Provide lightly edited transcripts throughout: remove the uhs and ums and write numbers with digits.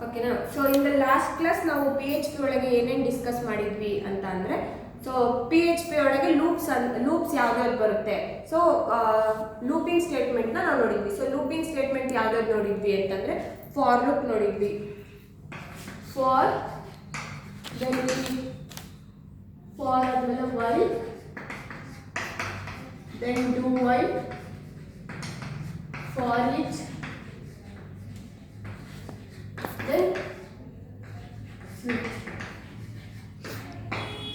ಓಕೆನಾ. So in the last class ನಾವು PHP ಒಳಗೆ ಏನೇನು ಡಿಸ್ಕಸ್ ಮಾಡಿದ್ವಿ ಅಂತ ಅಂದರೆ, ಸೊ PHP ಒಳಗೆ ಲೂಪ್ಸ್ ಯಾವ್ದಾದ್ರು ಬರುತ್ತೆ. ಸೊ ಲೂಪಿಂಗ್ ಸ್ಟೇಟ್ಮೆಂಟ್ನ ನಾವು ನೋಡಿದ್ವಿ. ಸೊ ಲೂಪಿಂಗ್ ಸ್ಟೇಟ್ಮೆಂಟ್ ಯಾವ್ದಾದ್ರು ನೋಡಿದ್ವಿ ಅಂತಂದರೆ, ಫಾರ್ ಲೂಪ್ ನೋಡಿದ್ವಿ. ಫಾರ್ ಆದಮೇಲೆ while, then do while, for each, then switch.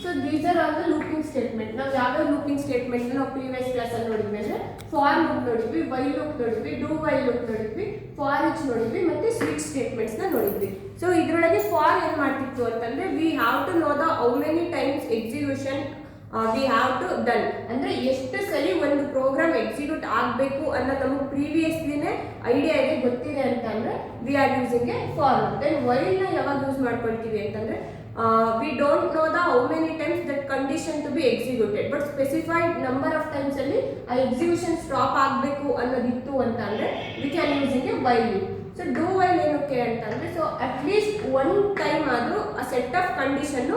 So these are all the looping statement. ನಾವು ಯಾವ ಲೂಪಿಂಗ್ ಸ್ಟೇಟ್ಮೆಂಟ್ ನಾವು ಪ್ರೀವಿಯಸ್ ಕ್ಲಾಸ್ ಅಲ್ಲಿ ನೋಡಿದ್ವಿ ಅಂದ್ರೆ, ಫಾರ್ ಲೂಪ್ ನೋಡಿದ್ವಿ, ವೈಲ್ ಲೂಪ್ ನೋಡಿದ್ವಿ, ಡು ವೈಲ್ ಲೂಪ್ ನೋಡಿದ್ವಿ, ಫಾರ್ ಈಚ್ ನೋಡಿದ್ವಿ, ಮತ್ತೆ ಸ್ವಿಚ್ ಸ್ಟೇಟ್ಮೆಂಟ್ಸ್ ನ ನೋಡಿದ್ವಿ. ಸೊ ಇದರೊಳಗೆ ಫಾರ್ ಏನ್ ಮಾಡ್ತಿತ್ತು ಅಂತಂದ್ರೆ, we have to know the how many times execution we have to done, ಅಂದ್ರೆ ಎಷ್ಟು ಸಲ ಒಂದು ಪ್ರೋಗ್ರಾಮ್ ಎಕ್ಸಿಕ್ಯೂಟ್ ಆಗಬೇಕು ಅನ್ನೋದು ನಮಗೆ ಪ್ರೀವಿಯಸ್ಲಿನೇ ಐಡಿಯಾ ಇದೆ, ಗೊತ್ತಿದೆ ಅಂತಂದ್ರೆ we are using a for. Then while ನ ಯಾವಾಗ ಯೂಸ್ ಮಾಡ್ಕೊಳ್ತೀವಿ ಅಂತಂದ್ರೆ, we don't know the how many times that condition to be executed, but specified number of times ಅಲ್ಲಿ ಆ ಎಕ್ಸಿಕ್ಯೂಷನ್ ಸ್ಟಾಪ್ ಆಗಬೇಕು ಅನ್ನೋದಿತ್ತು ಅಂತ ಅಂದ್ರೆ we can using a while. So do while ಏನಕ್ಕೆ ಅಂತಂದ್ರೆ, so at least one time ಆದ್ರೂ ಆ ಸೆಟ್ ಆಫ್ ಕಂಡೀಷನ್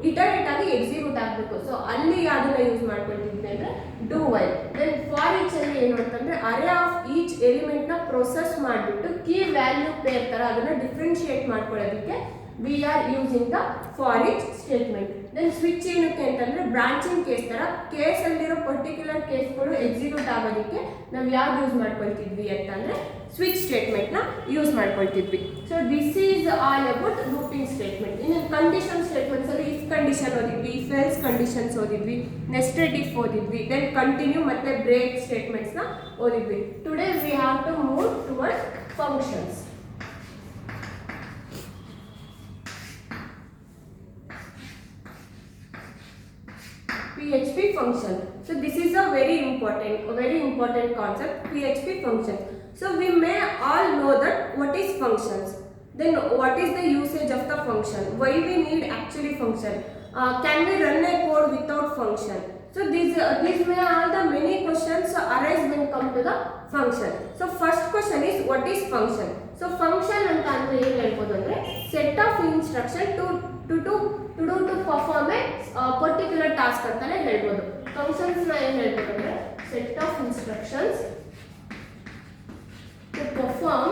ಇಟರೇಟ್ ಆಗಿ ಎಕ್ಸಿಕ್ಯೂಟ್ ಆಗಬೇಕು. ಸೊ ಅಲ್ಲಿ ಯಾವ್ದನ್ನ ಯೂಸ್ ಮಾಡ್ಕೊಳ್ತಿದ್ವಿ ಅಂದ್ರೆ do while. Then for each ಅಲ್ಲಿ ಏನು ಅಂತಂದ್ರೆ, ಅರೇ ಆಫ್ ಈಚ್ ಎಲಿಮೆಂಟ್ ನ ಪ್ರೊಸೆಸ್ ಮಾಡಿಬಿಟ್ಟು ಕೀ ವ್ಯಾಲ್ಯೂ ಪೇರ್ ತರ ಅದನ್ನ ಡಿಫ್ರೆನ್ಶಿಯೇಟ್ ಮಾಡ್ಕೊಳ್ಳೋದಕ್ಕೆ we are using the for each statement. Then switch ಏನಕ್ಕೆ ಅಂತಂದ್ರೆ, ಬ್ರಾಂಚಿಂಗ್ ಕೇಸ್ ತರ ಕೇಸ್ ಅಲ್ಲಿರೋ ಪರ್ಟಿಕ್ಯುಲರ್ ಕೇಸ್ಗಳು ಎಕ್ಸಿಕ್ಯೂಟ್ ಆಗೋದಕ್ಕೆ ನಾವು ಯಾವ್ದು ಯೂಸ್ ಮಾಡ್ಕೊಳ್ತಿದ್ವಿ ಅಂತಂದ್ರೆ ಸ್ವಿಚ್ ಸ್ಟೇಟ್ಮೆಂಟ್ ನ ಯೂಸ್ ಮಾಡ್ಕೊಳ್ತಿದ್ವಿ. So this is all about looping statement. ಇನ್ನು ಕಂಡೀಷನ್ ಸ್ಟೇಟ್ಮೆಂಟ್ಸ್ ಅಲ್ಲಿ if condition ಓದಿದ್ವಿ, if else conditions ಓದಿದ್ವಿ, ನೆಸ್ಟೆಡ್ ಇಫ್ ಓದಿದ್ವಿ, ದೆನ್ ಕಂಟಿನ್ಯೂ ಮತ್ತೆ ಬ್ರೇಕ್ ಸ್ಟೇಟ್ಮೆಂಟ್ಸ್ ನ ಓದಿದ್ವಿ. Today we have to move towards functions. PHP function. So this is a very important concept, PHP function. So we may all know that what is functions, then what is the usage of the function, why we need actually function, can we run a code without function. So these may all the many questions arise when come to the function. So first question is, what is function? So function anta andre ಏನು ಹೇಳ್ಬೋದು ಅಂದ್ರೆ, set of instruction to perform a particular task ಅಂತಾನೆ ಹೇಳ್ಬೋದು. Functions ನ ಏನು ಹೇಳ್ಬೋದು ಅಂದ್ರೆ, set of instructions to perform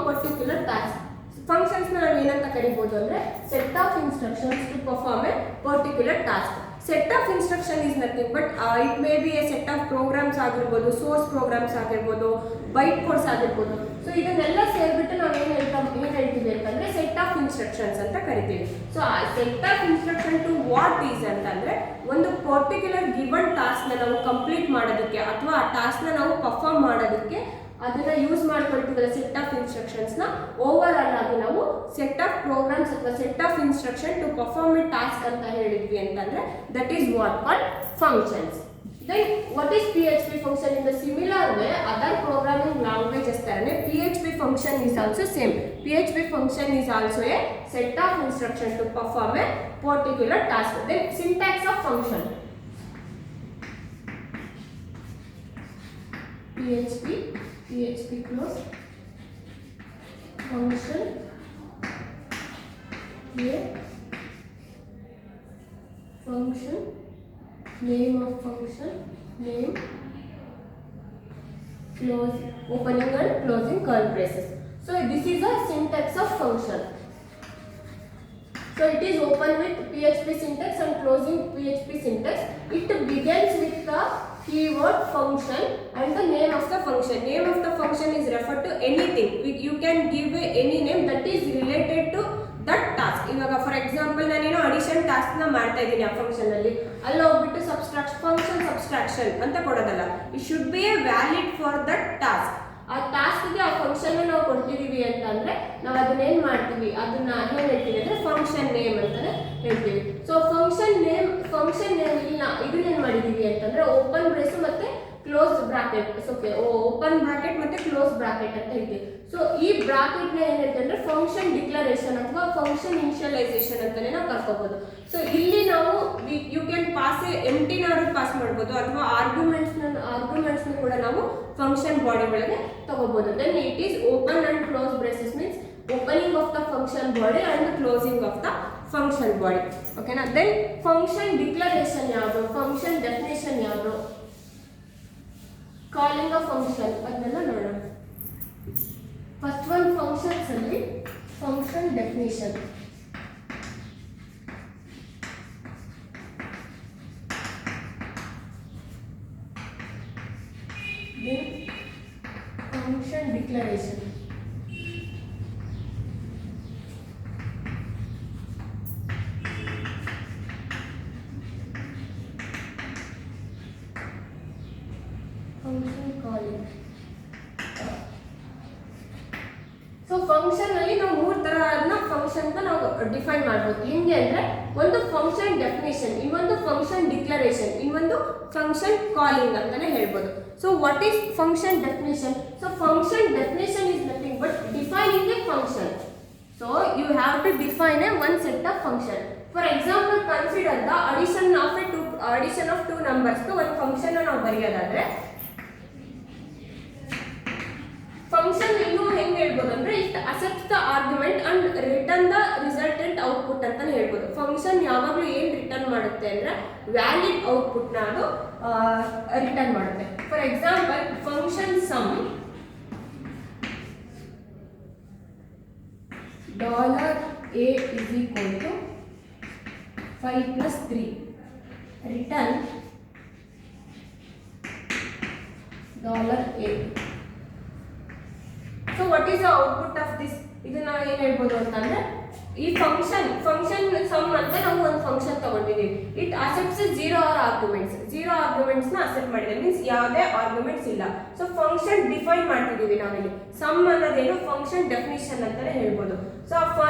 particular task. Functions ನ ನಾವು ಏನಂತ ಕರಿಬಹುದು ಅಂದ್ರೆ, set of instructions to perform a particular task. Set of instruction is nothing but it may be a set of programs ಆಗಿರ್ಬೋದು, ಸೋರ್ಸ್ ಪ್ರೋಗ್ರಾಮ್ಸ್ ಆಗಿರ್ಬೋದು, byte codes ಆಗಿರ್ಬೋದು. So ಇದನ್ನೆಲ್ಲ ಸೇರ್ಬಿಟ್ಟು ನಾವು ಏನು ಹೇಳ್ತೀವಿ ಅಂತಂದ್ರೆ ಸೆಟ್ ಆಫ್ ಇನ್ಸ್ಟ್ರಕ್ಷನ್ಸ್ ಅಂತ ಕರಿತೀವಿ. ಸೊ ಆ set of instruction to what is ಅಂತಂದ್ರೆ, ಒಂದು ಪರ್ಟಿಕ್ಯುಲರ್ ಗಿವನ್ ಟಾಸ್ಕ್ ನ ನಾವು ಕಂಪ್ಲೀಟ್ ಮಾಡೋದಕ್ಕೆ ಅಥವಾ ಆ ಟಾಸ್ಕ್ ನ ನಾವು ಪರ್ಫಾರ್ಮ್ ಮಾಡೋದಕ್ಕೆ ಅದನ್ನ ಯೂಸ್ ಮಾಡ್ಕೊಳ್ತೀವಲ್ಲ ಸೆಟ್ ಆಫ್ ಇನ್ಸ್ಟ್ರಕ್ಷನ್ಸ್ ನ, ಓವರ್ ಆಲ್ ಆಗಿ ನಾವು ಸೆಟ್ ಆಫ್ ಪ್ರೋಗ್ರಾಮ್ಸ್ ಅಥವಾ set of instruction to perform a task ಅಂತ ಹೇಳಿದ್ವಿ ಅಂತಂದ್ರೆ that is what called functions. Then what is PHP function? In the similar way, other programming languages tarane PHP function is also same. PHP function is also a set of instruction to perform a particular task. Then syntax of function. PHP close function here function name of function name close opening and closing curly braces. So this is a syntax of function. So it is open with PHP syntax and closing PHP syntax. It begins with the keyword function and the name of the function. Name of the function is referred to anything. You can give any name that is related to that task. ಇವಾಗ for example ನಾನೇನೋ addition task ನ ಮಾಡ್ತಾ ಇದ್ದೀನಿ ಆ function ಅಲ್ಲಿ, ಅಲ್ಲಿ ಹೋಗ್ಬಿಟ್ಟು function subtraction ಅಂತ ಕೊಡೋದಲ್ಲ. It should be a valid for that task. ಆ ಟಾಸ್ಕ್ಗೆ ಆ ಫಂಕ್ಷನ್ ನಾವು ಕೊಡ್ತಿದೀವಿ ಅಂತಂದ್ರೆ ನಾವು ಅದನ್ನ ಏನ್ ಮಾಡ್ತೀವಿ, ಅದನ್ನ ಏನ್ ಹೇಳ್ತೀವಿ ಅಂದ್ರೆ ಫಂಕ್ಷನ್ ನೇಮ್ ಅಂತಾನೆ ಹೇಳ್ತೀವಿ. ಸೊ ಫಂಕ್ಷನ್ ನೇಮ್ ಇಲ್ಲ ಇದನ್ನೇನ್ ಮಾಡಿದೀವಿ ಅಂತಂದ್ರೆ ಓಪನ್ ಬ್ರೇಸ್ ಮತ್ತೆ close bracket. Okay, open bracket ಮತ್ತೆ ಕ್ಲೋಸ್ ಬ್ರಾಕೆಟ್ ಅಂತ ಹೇಳ್ತೀವಿ. ಸೊ ಈ ಬ್ರಾಕೆಟ್ ನ ಏನ್ ಹೇಳ್ತೀವಿ ಅಂದ್ರೆ ಫಂಕ್ಷನ್ ಡಿಕ್ಲರೇಷನ್ ಅಥವಾ ಫಂಕ್ಷನ್ ಇನಿಷಿಯಲೈಸೇಷನ್ ಅಂತಾನೆ ನಾವು ಕರ್ಕೋಬಹುದು. ಸೊ ಇಲ್ಲಿ ನಾವು ಯು ಕ್ಯಾನ್ ಪಾಸ್ ಎಂಟಿನಾದ್ರು ಪಾಸ್ ಮಾಡ್ಬೋದು ಅಥವಾ ಆರ್ಗ್ಯುಮೆಂಟ್ಸ್ನ ಕೂಡ ನಾವು ಫಂಕ್ಷನ್ ಬಾಡಿ ಒಳಗೆ ತಗೋಬಹುದು. Then it is open and close braces means opening of the function body and the closing of the function body. Okay na. Then function declaration yadu, function definition yadu, calling a function adnella nodona. First one functions alli function definition. Then function declaration. Function calling. So function ಅಲ್ಲಿ ನಾವು ಮೂರು ತರಹದ function ನಾವು define ಮಾಡಬಹುದು. ಹೆಂಗೆ ಅಂದ್ರೆ ಒಂದು function definition, ಇನ್ನೊಂದು ಫಂಕ್ಷನ್ ಡಿಕ್ಲರೇಷನ್, ಇನ್ನೊಂದು ಫಂಕ್ಷನ್ ಕಾಲಿಂಗ್ ಅಂತಾನೆ ಹೇಳ್ಬೋದು. So what is function definition? So function definition is nothing but defining a function. So you have to define a one set of function. For example consider the addition of two numbers ಒಂದು function ನಾವು ಬರೆಯೋದಾದ್ರೆ function ಇನ್ನು ಹೆಂಗೆ ಹೇಳ್ಬೋದು ಅಂದ್ರೆ it accepts the argument and return the resultant output ಅಂತಾನೆ ಹೇಳ್ಬೋದು. Function ಯಾವಾಗಲೂ ಏನು ರಿಟರ್ನ್ ಮಾಡುತ್ತೆ ಅಂದ್ರೆ ವ್ಯಾಲಿಡ್ ಔಟ್ಪುಟ್ ನ ಅದು ರಿಟರ್ನ್ ಮಾಡುತ್ತೆ. For example function sum $a is equal to 5 plus 3 return $a. So what is the output of this? ಇದನ್ನ ಏನು ಹೇಳ್ಬೋದು ಅಂತಂದ್ರೆ ಈ ಫಂಕ್ಷನ್ ಸಮ್ ಅಂತ ನಾವು ಒಂದು ಫಂಕ್ಷನ್ ತಗೊಂಡಿದ್ದೀವಿ. ಇಟ್ ಅಸೆಪ್ಟ್ಸ್ ಝೀರೋ ಆರ್ಗ್ಯುಮೆಂಟ್ಸ್ ನ ಅಸೆಪ್ಟ್ ಮಾಡಿದೆ ಮೀನ್ಸ್ ಯಾವುದೇ ಆರ್ಗ್ಯುಮೆಂಟ್ಸ್ ಇಲ್ಲ. ಸೊ ಫಂಕ್ಷನ್ ಡಿಫೈನ್ ಮಾಡ್ತಿದ್ದೀವಿ ನಾವಿಲ್ಲಿ. ಸಮ್ ಅನ್ನೋದೇನು ಫಂಕ್ಷನ್ ಡೆಫಿನಿಷನ್ ಅಂತಾನೆ ಹೇಳ್ಬೋದು. ಸೊ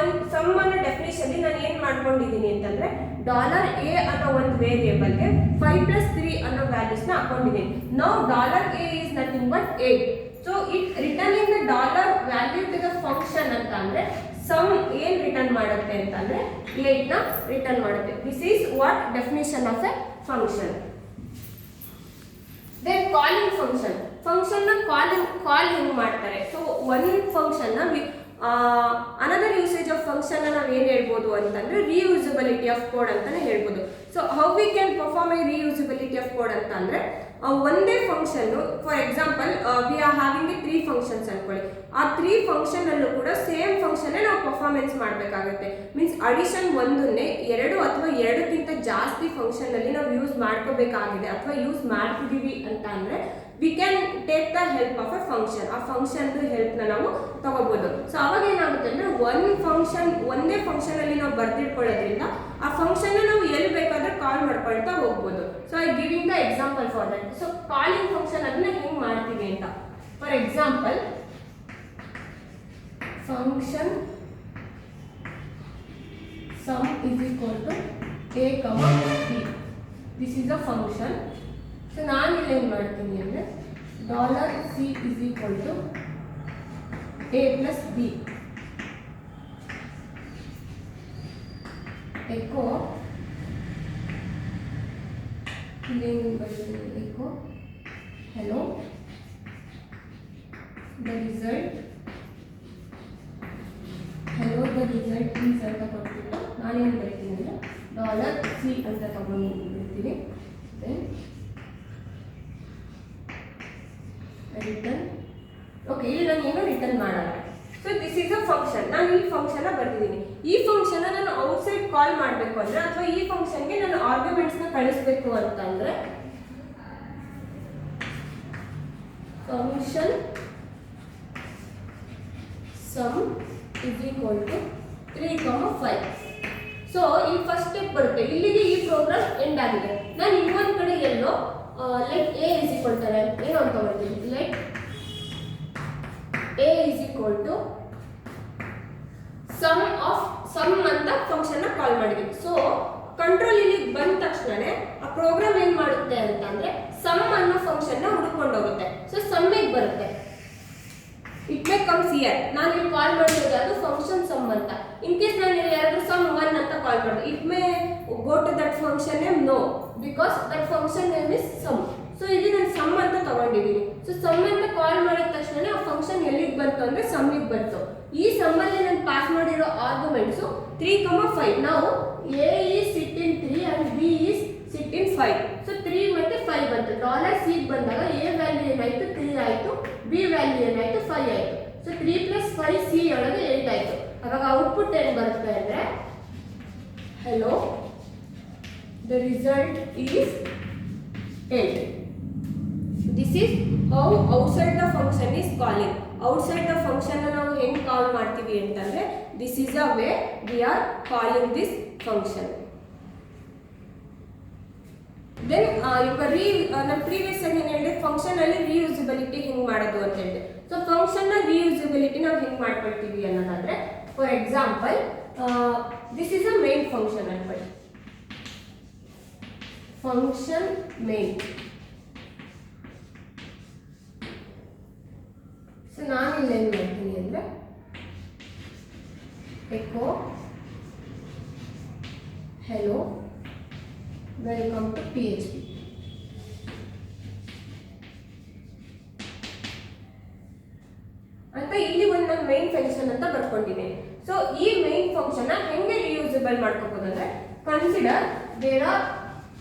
ಸಮ್ ಅನ್ನೋ ಡೆಫಿನಿಷನ್ ನಾನು ಏನ್ ಮಾಡ್ಕೊಂಡಿದ್ದೀನಿ ಅಂತಂದ್ರೆ $a ಅನ್ನೋ ಒಂದು ವೇರಿಯೇಬಲ್ಗೆ 5 plus 3 ಅನ್ನೋ ವ್ಯಾಲ್ಯೂಸ್ ನ ಹಾಕೊಂಡಿದ್ದೀನಿ. Now $a is nothing but 8. So it returning the dollar value to the function ಅಂತ ಅಂದ್ರೆ ಸಮ್ ಏನ್ ರಿಟರ್ನ್ ಮಾಡುತ್ತೆ ಅಂತಂದ್ರೆ 8 ನ ರಿಟರ್ನ್ ಮಾಡುತ್ತೆ. This is what definition of a function. Then calling function ನ ಕಾಲ್ ಹೆಂಗ್ ಮಾಡ್ತಾರೆ? ಸೊ ಒಂದು ಫಂಕ್ಷನ್ ನ ಅನದರ್ ಯೂಸೇಜ್ ಆಫ್ ಫಂಕ್ಷನ್ ನಾವು ಏನು ಹೇಳ್ಬೋದು ಅಂತಂದ್ರೆ ರಿಯೂಸಬಿಲಿಟಿ ಆಫ್ ಕೋಡ್ ಅಂತಾನೆ ಹೇಳ್ಬೋದು. So how we can perform A reusability of code ಅಂತ ಅಂದ್ರೆ ಒಂದೇ function for example we are having 3 functions ಅನ್ಕೊಳ್ಳಿ. ಆ 3 ಫಂಕ್ಷನ್ ಅಲ್ಲೂ ಕೂಡ ಸೇಮ್ ಫಂಕ್ಷನ್ ನಾವು ಪರ್ಫಾರ್ಮೆನ್ಸ್ ಮಾಡಬೇಕಾಗುತ್ತೆ. ಮೀನ್ಸ್ ಅಡಿಷನ್ ಒಂದನ್ನೇ 2 ಅಥವಾ 2ಕ್ಕಿಂತ ಜಾಸ್ತಿ ಫಂಕ್ಷನ್ ಅಲ್ಲಿ ನಾವು ಯೂಸ್ ಮಾಡ್ಕೋಬೇಕಾಗಿದೆ ಅಥವಾ ಯೂಸ್ ಮಾಡ್ತಿದೀವಿ ಅಂತ ಅಂದ್ರೆ we can take the help of a function. ಆ ಫಂಕ್ಷನ್ ಹೆಲ್ಪ್ ನ ನಾವು ತಗೋಬಹುದು. ಸೊ ಅವಾಗ ಏನಾಗುತ್ತೆ ಅಂದ್ರೆ ಒಂದೇ ಫಂಕ್ಷನ್ ಅಲ್ಲಿ ನಾವು ಬರ್ದಿಟ್ಕೊಳ್ಳೋದ್ರಿಂದ ಆ ಫಂಕ್ಷನ್ ನಾವು ಎಲ್ಲಿ ಬೇಕಾದ್ರೆ ಕಾಲ್ ಮಾಡ್ಕೊಳ್ತಾ ಹೋಗ್ಬೋದು. So I giving the example for that. So calling function ಅದನ್ನ ಹೆಂಗ್ ಮಾಡ್ತೀವಿ ಅಂತ. For example function sum is equal to a comma b. This is a function. So ನಾನು ಇಲ್ಲಿ ಏನು ಮಾಡ್ತೀನಿ ಅಂದರೆ $c is equal to a plus b echo ಇಲ್ಲಿ ಬರೀತೀನಿ echo hello the result is ಅಂತ ಕೊಟ್ಬಿಟ್ಟು ನಾನೇನು ಬರೀತೀನಿ ಅಂದರೆ $c ಅಂತ ತಗೊಂಡಿರ್ತೀನಿ. ದೆನ್ ರಿಟರ್ನ್ ಓಕೆ ಇಲ್ಲಿ ನಾನು ಏನು ರಿಟರ್ನ್ ಮಾಡಲ್ಲ. So this is a function. ನಾನು ಈ ಫಂಕ್ಷನ್ ಬರ್ತಿದ್ದೀನಿ. ಈ ಫಂಕ್ಷನ್ ನಾನು ಔಟ್ಸೈಡ್ ಕಾಲ್ ಮಾಡಬೇಕು ಅಂದ್ರೆ ಅಥವಾ ಈ ಫಂಕ್ಷನ್ಗೆ ನಾನು ಆರ್ಗ್ಯುಮೆಂಟ್ಸ್ನ ಕಳಿಸ್ಬೇಕು ಅಂತಂದ್ರೆ function sum is equal to 3, 5. So ಈ ಫಸ್ಟ್ ಸ್ಟೆಪ್ ಬರುತ್ತೆ. ಇಲ್ಲಿಗೆ ಈ ಪ್ರೋಗ್ರಾಮ್ ಎಂಡ್ ಆಗಿದೆ. ನಾನು ಇನ್ನೊಂದು ಕಡೆ ಎಲ್ಲೋ let a is equal to ಏನು ಅಂತ ಬರ್ತೀನಿ. Let a is equal to sum ಅಂತ ಫಂಕ್ಷನ್ ನ ಕಾಲ್ ಮಾಡಿದ್ವಿ. ಸೊ ಕಂಟ್ರೋಲ್ ಇಲ್ಲಿ ಬಂದ ತಕ್ಷಣನೇ ಆ ಪ್ರೋಗ್ರಾಮ್ ಏನ್ ಮಾಡುತ್ತೆ ಅಂತಂದ್ರೆ ಸಮ್ ಅನ್ನೋ ಫಂಕ್ಷನ್ ನ ಹುಡುಕೊಂಡು ಹೋಗುತ್ತೆ. ಸೊ ಸಮ್ಮಿಗೆ ಬರುತ್ತೆ. It may comes here. ನಾನು ಇಲ್ಲಿ ಕಾಲ್ ಮಾಡಿರೋದು ಅದು ಫಂಕ್ಷನ್ ಸಮ್ ಅಂತ. ಇನ್ ಕೇಸ್ ನಾನು ಇಲ್ಲಿ ಎರಡು ಸಮ್ 1 ಅಂತ ಕಾಲ್ ಮಾಡಿದೆ, it may go to that function name? No, because that function name is sum. So ಇಲ್ಲಿ ನಾನು ಸಮ್ ಅಂತ ತಗೊಂಡಿದ್ದೀನಿ. ಸೊ ಸಮ್ ಅಂತ ಕಾಲ್ ಮಾಡಿದ ತಕ್ಷಣ ಆ ಫಂಕ್ಷನ್ ಎಲ್ಲಿಗೆ ಬಂತು ಅಂದ್ರೆ ಸಮ್ಮಿಗೆ ಬಂತು. ಈ ಸಮ್ ಅಲ್ಲಿ ನಾನು ಪಾಸ್ ಮಾಡಿರೋ ಆರ್ಗ್ಯುಮೆಂಟ್ಸ್ 3, 5. ನಾವು a is sit in 3 and b is sit in 5. So 3 ಮತ್ತೆ 5 ಬಂತು. $c ಬಂದಾಗ a ವ್ಯಾಲ್ಯೂ ಏನಾಯ್ತು? 3 ಆಯ್ತು. b ವ್ಯಾಲ್ಯೂ ಏನಾಯ್ತು? 5 ಆಯ್ತು. ಸೊ 3 + 5 c ಒಳಗೆ 8 ಆಯ್ತು. ಅವಾಗ ಔಟ್ಪುಟ್ ಏನು ಬರುತ್ತೆ ಅಂದ್ರೆ hello, the result is 8. This is how outside the function is calling. Outside the function ನಾವು ಹೆಂಗೆ ಕಾಲ್ ಮಾಡ್ತೀವಿ ಅಂತಂದ್ರೆ this is a way we are calling this function. Then ನಾನು ಪ್ರೀವಿಯಸ್ ಆಗಿ ಏನು ಹೇಳಿದೆ, ಫಂಕ್ಷನ್ ಅಲ್ಲಿ ರಿಯೂಸಬಿಲಿಟಿ ಹೆಂಗೆ ಮಾಡೋದು ಅಂತ ಹೇಳಿದೆ. ಸೊ ಫಂಕ್ಷನ್ ನ ರಿಯೂಸಬಿಲಿಟಿ ನಾವು ಹೆಂಗೆ ಮಾಡ್ಕೊಳ್ತೀವಿ ಅನ್ನೋದಾದ್ರೆ, for example this is a main function ಅನ್ಕೊಳ್ಳಿ. Function main. ಸೊ ನಾನು ಇಲ್ಲಿ ಏನು ಮಾಡ್ತೀನಿ ಅಂದರೆ echo hello welcome to PHP. ಅಂತ ಇಲ್ಲಿ ಒಂದು ನಾನು ಮೇನ್ ಫಂಕ್ಷನ್ ಅಂತ ಬರ್ಕೊಂಡಿದ್ದೀನಿ. ಸೊ ಈ ಮೇನ್ ಫಂಕ್ಷನ್ ಹೆಂಗೆ ರಿಯೂಸಬಲ್ ಮಾಡ್ಕೋಬಹುದು ಅಂದ್ರೆ, ಕನ್ಸಿಡರ್ ದೇರ್ ಆರ್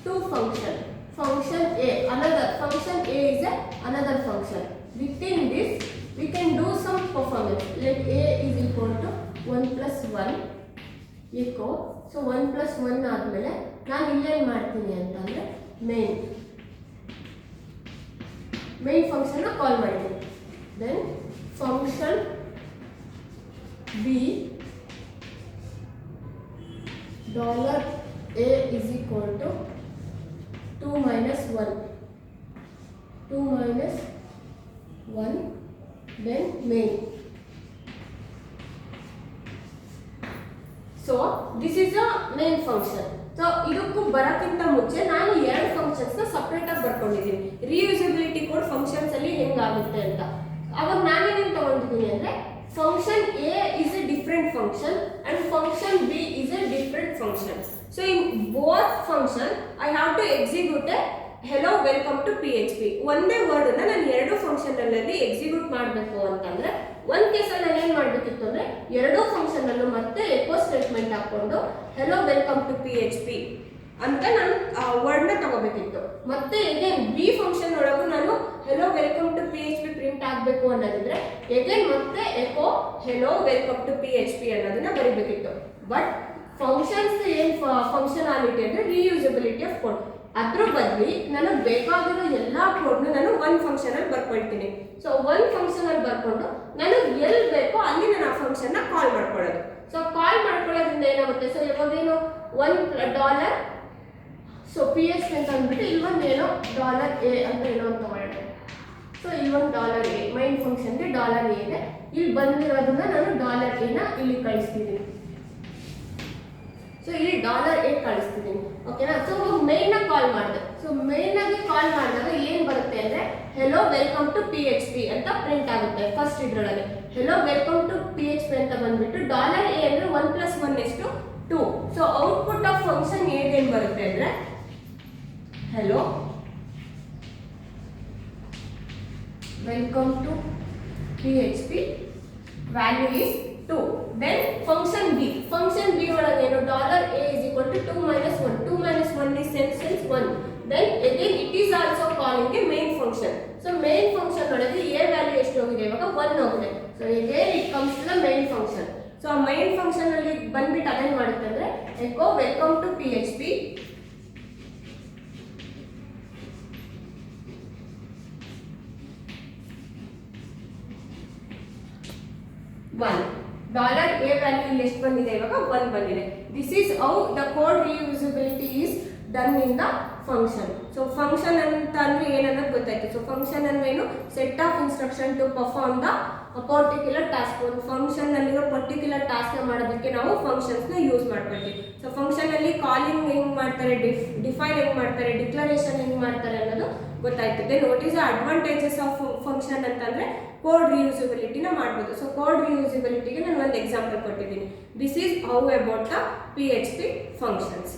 2 ಫಂಕ್ಷನ್. ಫಂಕ್ಷನ್ A, another function A is another function. Within this we can do some performance. Let A is equal to 1 + 1 echo. So 1 + 1 ಆದಮೇಲೆ ನಾನು ಇಲ್ಲೇನು ಮಾಡ್ತೀನಿ ಅಂತಂದರೆ ಮೇನ್ ಫಂಕ್ಷನ್ನ ಕಾಲ್ ಮಾಡ್ತೀನಿ. Then function B $A is equal to 2 - 1 2 - 1 then main. So this is a main function. So ಇದಕ್ಕೂ ಬರೋಕ್ಕಿಂತ ಮುಂಚೆ ನಾನು 2 ಫಂಕ್ಷನ್ಸ್ ನ ಸಪರೇಟ್ ಆಗಿ ಬರ್ಕೊಂಡಿದ್ದೀನಿ. ರಿಯೂಸಬಿಲಿಟಿ ಕೋಡ್ ಫಂಕ್ಷನ್ಸ್ ಅಲ್ಲಿ ಹೆಂಗಾಗುತ್ತೆ ಅಂತ. ಅವಾಗ ನಾನೇನೇನು ತಗೊಂಡಿದ್ದೀನಿ ಅಂದ್ರೆ, function A is a different function and function B is a different function. So in both function I have to execute a hello welcome to PHP. ಒಂದೇ word ಅನ್ನ ನಾನು 2 function ಅಲ್ಲಿ execute ಮಾಡಬೇಕು ಅಂತಂದ್ರೆ, ಒಂದು ಕೇಸಲ್ಲಿ ನಾನು ಏನು ಮಾಡಬೇಕಿತ್ತು ಅಂದ್ರೆ 2 ಫಂಕ್ಷನ್ ಅಲ್ಲೂ ಮತ್ತೆ ಎಕೋ ಸ್ಟೇಟ್ಮೆಂಟ್ ಹಾಕೊಂಡು hello welcome to PHP ಅಂತ ನಾನು ವರ್ಡ್ ನ ತಗೋಬೇಕಿತ್ತು. ಮತ್ತೆ ಎಗೇನ್ ಬಿ ಫಂಕ್ಷನ್ ಒಳಗೂ ನಾನು hello welcome to PHP print ಆಗಬೇಕು ಅನ್ನೋದಿದ್ರೆ ಎಗೇನ್ ಮತ್ತೆ echo hello welcome to PHP ಅನ್ನೋದನ್ನ ಬರೀಬೇಕಿತ್ತು. ಬಟ್ ಫಂಕ್ಷನ್ಸ್ ಏನು ಫಂಕ್ಷನಾಲಿಟಿ ಅಂದ್ರೆ ರಿಯೂಸಬಿಲಿಟಿ ಆಫ್ ಕೋಡ್. ಅದ್ರ ಬದಲಿ ನನಗೆ ಬೇಕಾಗಿರೋ ಎಲ್ಲ ಕೋಡ್ನ ನಾನು ಒಂದು ಫಂಕ್ಷನ್ ಅಲ್ಲಿ ಬರ್ಕೊಳ್ತೀನಿ. ಸೊ ಒಂದು ಫಂಕ್ಷನ್ ಅಲ್ಲಿ ಬರ್ಕೊಂಡು ನನಗೆ ಎಲ್ಲಿ ಬೇಕೋ ಅಲ್ಲಿ ನಾನು ಆ ಫಂಕ್ಷನ್ ನ ಕಾಲ್ ಮಾಡ್ಕೊಳ್ಳೋದು. ಸೊ ಕಾಲ್ ಮಾಡ್ಕೊಳ್ಳೋದ್ರಿಂದ ಏನಾಗುತ್ತೆ, ಸೊ ಇವಾಗೇನು $1 ಸೊ PHP ಅಂತ ಅಂದ್ಬಿಟ್ಟು ಇಲ್ಲಿ ಒಂದು ಏನೋ $A ಅಂತ ಏನೋ ಅಂತ ಮಾಡೋಣ. ಸೊ ಇಲ್ಲಿ ಒಂದು $A ಮೈನ್ ಫಂಕ್ಷನ್ಗೆ $A ಇದೆ. ಇಲ್ಲಿ ಬಂದಿರೋದನ್ನ ನಾನು $A ನ ಇಲ್ಲಿ ಕಳಿಸ್ತಿದ್ದೀನಿ. ಸೊ ಇಲ್ಲಿ $A ಕಳಿಸ್ತಿದ್ದೀನಿ. ಓಕೆನಾ? ಸೊ ಮೇನ್ ನ ಕಾಲ್ ಮಾಡಿದೆ. ಸೊ ಮೇನ್ ಆಗಿ ಕಾಲ್ ಮಾಡಿದಾಗ ಏನು ಬರುತ್ತೆ ಅಂದ್ರೆ hello welcome to PHP ಅಂತ ಪ್ರಿಂಟ್ ಆಗುತ್ತೆ. ಫಸ್ಟ್ ಇದ್ರೊಳಗೆ hello welcome to PHP ಅಂತ ಬಂದ್ಬಿಟ್ಟು $A ಅಂದ್ರೆ 1 + 1 ಎಷ್ಟು 2. ಸೊ ಔಟ್ಪುಟ್ ಆಫ್ ಫಂಕ್ಷನ್ ಏನು ಬರುತ್ತೆ ಅಂದ್ರೆ hello welcome to PHP value is 2. Then function B ಒಳಗೆ ಏನು $A is equal to 2 - 1. 2 - 1 is since 1. Then again it is also calling a main function. So main function ಒಳಗೆ A value ಎಷ್ಟು ಹೋಗಿದೆ, ಇವಾಗ 1 ಹೋಗಿದೆ. So again it comes to the main function. So main function ಅಲ್ಲಿ ಬಂದ್ಬಿಟ್ಟು ಅದೇನು ಮಾಡುತ್ತೆ ಅಂದ್ರೆ echo welcome to PHP $A value ಇಲ್ಲಿ ಎಷ್ಟು ಬಂದಿದೆ, ಇವಾಗ 1 ಬಂದಿದೆ. This is how the code reusability is done in the function. So function ಅಂತ ಅಂದ್ರೆ ಏನನ್ನೋದು ಗೊತ್ತಾಯ್ತು. ಸೊ ಫಂಕ್ಷನ್ ಅಂದ್ರೇನು, set of instruction to perform the particular task. ಒಂದು ಫಂಕ್ಷನ್ ನಲ್ಲಿರೋ ಪರ್ಟಿಕ್ಯುಲರ್ ಟಾಸ್ಕ್ ಮಾಡೋದಕ್ಕೆ ನಾವು ಫಂಕ್ಷನ್ಸ್ ನ ಯೂಸ್ ಮಾಡ್ಕೊಳ್ತೀವಿ. ಸೊ ಫಂಕ್ಷನ್ ಅಲ್ಲಿ ಕಾಲಿಂಗ್ ಹೆಂಗ್ ಮಾಡ್ತಾರೆ, ಡಿಫೈನ್ ಹೆಂಗ್ ಮಾಡ್ತಾರೆ, ಡಿಕ್ಲರೇಷನ್ ಹೆಂಗ್ ಮಾಡ್ತಾರೆ ಅನ್ನೋದು ಗೊತ್ತಾಯ್ತು. Then what is the advantages of function ಅಂತಂದರೆ ಕೋಡ್ ರಿಯೂಸಬಿಲಿಟಿನ ಮಾಡ್ಬೋದು. ಸೊ ಕೋಡ್ ರಿಯೂಸಬಿಲಿಟಿಗೆ ನಾನು ಒಂದು ಎಕ್ಸಾಂಪಲ್ ಕೊಟ್ಟಿದ್ದೀನಿ. This is how about the PHP functions.